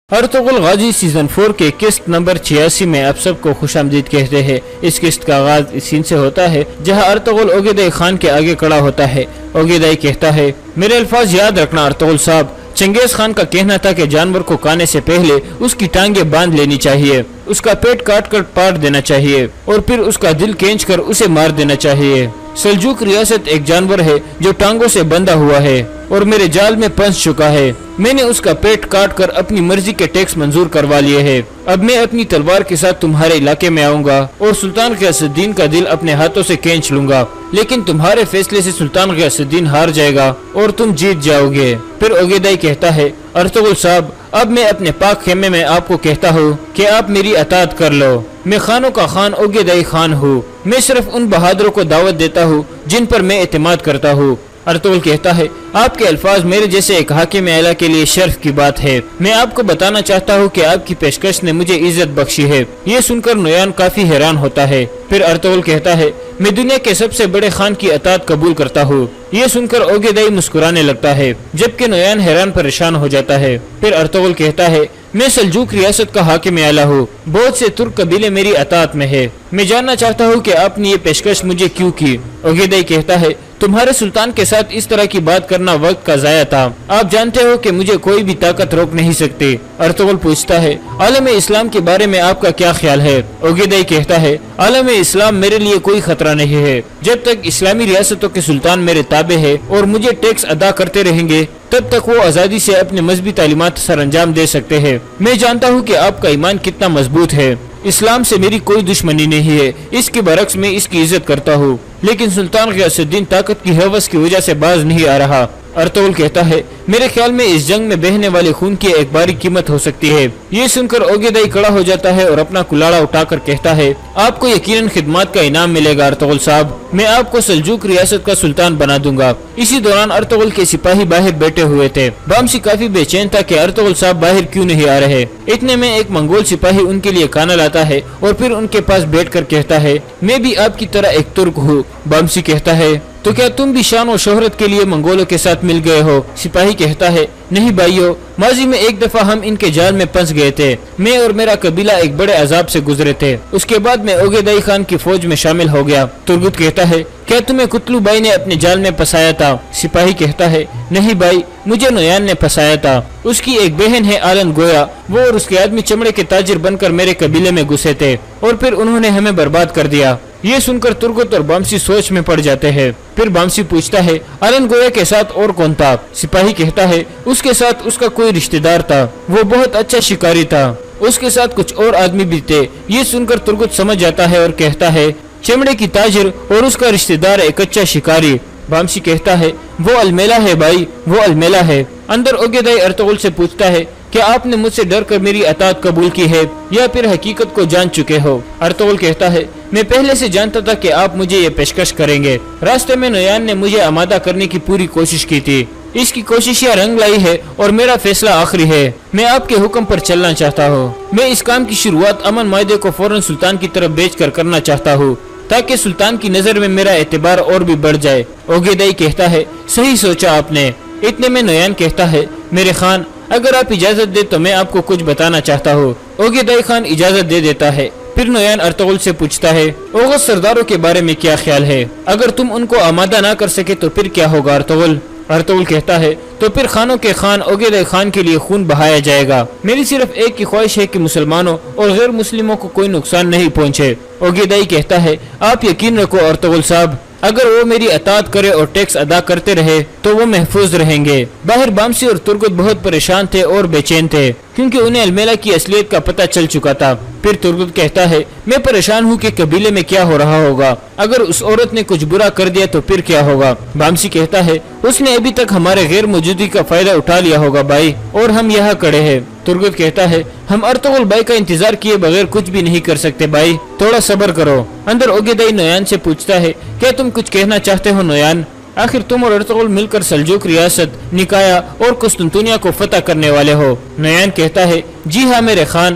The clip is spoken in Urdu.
ارطغرل غازی سیزن 4 کے قسط نمبر 86 میں آپ سب کو خوش آمدید کہتے ہیں۔ اس قسط کا آغاز اس سین سے ہوتا ہے جہاں ارطغرل اوگیدئی خان کے آگے کھڑا ہوتا ہے۔ اوگیدئی کہتا ہے، میرے الفاظ یاد رکھنا ارطغرل صاحب، چنگیز خان کا کہنا تھا کہ جانور کو کھانے سے پہلے اس کی ٹانگیں باندھ لینی چاہیے، اس کا پیٹ کاٹ کر پاٹ دینا چاہیے اور پھر اس کا دل کھینچ کر اسے مار دینا چاہیے۔ سلجوق ریاست ایک جانور ہے جو ٹانگوں سے بندھا ہوا ہے اور میرے جال میں پھنس چکا ہے۔ میں نے اس کا پیٹ کاٹ کر اپنی مرضی کے ٹیکس منظور کروا لیے ہیں۔ اب میں اپنی تلوار کے ساتھ تمہارے علاقے میں آؤں گا اور سلطان غیاث الدین کا دل اپنے ہاتھوں سے کھینچ لوں گا، لیکن تمہارے فیصلے سے سلطان غیاث الدین ہار جائے گا اور تم جیت جاؤ گے۔ پھر اوگیدئی کہتا ہے، ارطغرل صاحب، اب میں اپنے پاک خیمے میں آپ کو کہتا ہوں کہ آپ میری اطاعت کر لو۔ میں خانوں کا خان اوگیدئی خان ہوں۔ میں صرف ان بہادروں کو دعوت دیتا ہوں جن پر میں اعتماد کرتا ہوں۔ ارطغرل کہتا ہے، آپ کے الفاظ میرے جیسے ایک حاکم اعلیٰ کے لیے شرف کی بات ہے۔ میں آپ کو بتانا چاہتا ہوں کہ آپ کی پیشکش نے مجھے عزت بخشی ہے۔ یہ سن کر نویان کافی حیران ہوتا ہے۔ پھر ارطغرل کہتا ہے، میں دنیا کے سب سے بڑے خان کی اطاعت قبول کرتا ہوں۔ یہ سن کر اوگیدئی مسکرانے لگتا ہے جبکہ نویان حیران پریشان ہو جاتا ہے۔ پھر ارطغرل کہتا ہے، میں سلجوق ریاست کا حاکم اعلیٰ ہوں۔ بہت سے ترک قبیلے میری اطاعت میں ہے۔ میں جاننا چاہتا ہوں کہ آپ نے یہ پیشکش مجھے کیوں کی؟ اوگیدئی کہتا ہے، تمہارے سلطان کے ساتھ اس طرح کی بات کرنا وقت کا ضائع تھا۔ آپ جانتے ہو کہ مجھے کوئی بھی طاقت روک نہیں سکتی۔ ارطغرل پوچھتا ہے، عالم اسلام کے بارے میں آپ کا کیا خیال ہے؟ اوگیدئی کہتا ہے، عالم اسلام میرے لیے کوئی خطرہ نہیں ہے۔ جب تک اسلامی ریاستوں کے سلطان میرے تابع ہے اور مجھے ٹیکس ادا کرتے رہیں گے تب تک وہ آزادی سے اپنے مذہبی تعلیمات سر انجام دے سکتے ہیں۔ میں جانتا ہوں کہ آپ کا ایمان کتنا مضبوط ہے۔ اسلام سے میری کوئی دشمنی نہیں ہے، اس کے برعکس میں اس کی عزت کرتا ہوں، لیکن سلطان غیاث الدین طاقت کی ہوس کی وجہ سے باز نہیں آ رہا۔ ارطغرل کہتا ہے، میرے خیال میں اس جنگ میں بہنے والے خون کی ایک باری قیمت ہو سکتی ہے۔ یہ سن کر اوگیدئی کھڑا ہو جاتا ہے اور اپنا کلاڑا اٹھا کر کہتا ہے، آپ کو یقیناً خدمات کا انعام ملے گا ارطغرل صاحب۔ میں آپ کو سلجوق ریاست کا سلطان بنا دوں گا۔ اسی دوران ارطغرل کے سپاہی باہر بیٹھے ہوئے تھے۔ بامسی کافی بے چین تھا کہ ارطغرل صاحب باہر کیوں نہیں آ رہے۔ اتنے میں ایک منگول سپاہی ان کے لیے کھانا لاتا ہے اور پھر ان کے پاس بیٹھ کر کہتا ہے، میں بھی آپ کی طرح ایک ترک ہوں۔ بامسی کہتا ہے، تو کیا تم بھی شان و شہرت کے لیے منگولوں کے ساتھ مل گئے ہو؟ سپاہی کہتا ہے، نہیں بھائیو، ماضی میں ایک دفعہ ہم ان کے جال میں پھنس گئے تھے۔ میں اور میرا قبیلہ ایک بڑے عذاب سے گزرے تھے۔ اس کے بعد میں اوگیدئی خان کی فوج میں شامل ہو گیا۔ ترگت کہتا ہے، کیا تمہیں قتلو بھائی نے اپنے جال میں پھنسایا تھا؟ سپاہی کہتا ہے، نہیں بھائی، مجھے نویان نے پھنسایا تھا۔ اس کی ایک بہن ہے آلن گویا، وہ اور اس کے آدمی چمڑے کے تاجر بن کر میرے قبیلے میں گھسے تھے اور پھر انہوں نے ہمیں برباد کر دیا۔ یہ سن کر ترگت اور بامسی سوچ میں پڑ جاتے ہیں۔ پھر بامسی پوچھتا ہے، آلن گویا کے ساتھ اور کون تھا؟ سپاہی کہتا ہے، اس کے ساتھ اس کا کوئی رشتہ دار تھا، وہ بہت اچھا شکاری تھا، اس کے ساتھ کچھ اور آدمی بھی تھے۔ یہ سن کر ترگت سمجھ جاتا ہے اور کہتا ہے، چمڑے کی تاجر اور اس کا رشتہ دار ایک اچھا شکاری۔ بامسی کہتا ہے، وہ المیلا ہے بھائی، وہ المیلا ہے۔ اندر اوگیدئی ارطغرل سے پوچھتا ہے، کیا آپ نے مجھ سے ڈر کر میری اطاعت قبول کی ہے یا پھر حقیقت کو جان چکے ہو؟ ارطغرل کہتا ہے، میں پہلے سے جانتا تھا کہ آپ مجھے یہ پیشکش کریں گے۔ راستے میں نویان نے مجھے آمادہ کرنے کی پوری کوشش کی تھی۔ اس کی کوششیں رنگ لائی ہے اور میرا فیصلہ آخری ہے۔ میں آپ کے حکم پر چلنا چاہتا ہوں۔ میں اس کام کی شروعات امن معاہدے کو فوراً سلطان کی طرف بیچ کر کرنا چاہتا ہوں تاکہ سلطان کی نظر میں میرا اعتبار اور بھی بڑھ جائے۔ اوگیدئی کہتا ہے، صحیح سوچا آپ نے۔ اتنے میں نویان کہتا ہے، میرے خان، اگر آپ اجازت دے تو میں آپ کو کچھ بتانا چاہتا ہوں۔ اوگیدئی خان اجازت دے دیتا ہے۔ پھر نویان ارطغرل سے پوچھتا ہے، اوغد سرداروں کے بارے میں کیا خیال ہے؟ اگر تم ان کو آمادہ نہ کر سکے تو پھر کیا ہوگا ارطغرل؟ ارطغرل کہتا ہے، تو پھر خانوں کے خان اوگیدئی خان کے لیے خون بہایا جائے گا۔ میری صرف ایک کی خواہش ہے کہ مسلمانوں اور غیر مسلموں کو کوئی نقصان نہیں پہنچے۔ اوگیدئی کہتا ہے، آپ یقین رکھو ارطغرل صاحب، اگر وہ میری اطاعت کرے اور ٹیکس ادا کرتے رہے تو وہ محفوظ رہیں گے۔ باہر بامسی اور ترگت بہت پریشان تھے اور بے چین تھے کیونکہ انہیں المیلا کی اصلیت کا پتہ چل چکا تھا۔ پھر ترگت کہتا ہے، میں پریشان ہوں کہ قبیلے میں کیا ہو رہا ہوگا، اگر اس عورت نے کچھ برا کر دیا تو پھر کیا ہوگا؟ بامسی کہتا ہے، اس نے ابھی تک ہمارے غیر موجودگی کا فائدہ اٹھا لیا ہوگا بھائی، اور ہم یہاں کھڑے ہیں۔ ترگت کہتا ہے، ہم ارطغرل بھائی کا انتظار کیے بغیر کچھ بھی نہیں کر سکتے بھائی، تھوڑا صبر کرو۔ اندر اوگیدئی نویان سے پوچھتا ہے، کیا تم کچھ کہنا چاہتے ہو نویان؟ آخر تم اور ارطغرل مل کر سلجوق ریاست، نکایا اور قسطنطنیہ کو فتح کرنے والے ہو۔ نویان کہتا ہے، جی ہاں میرے خان،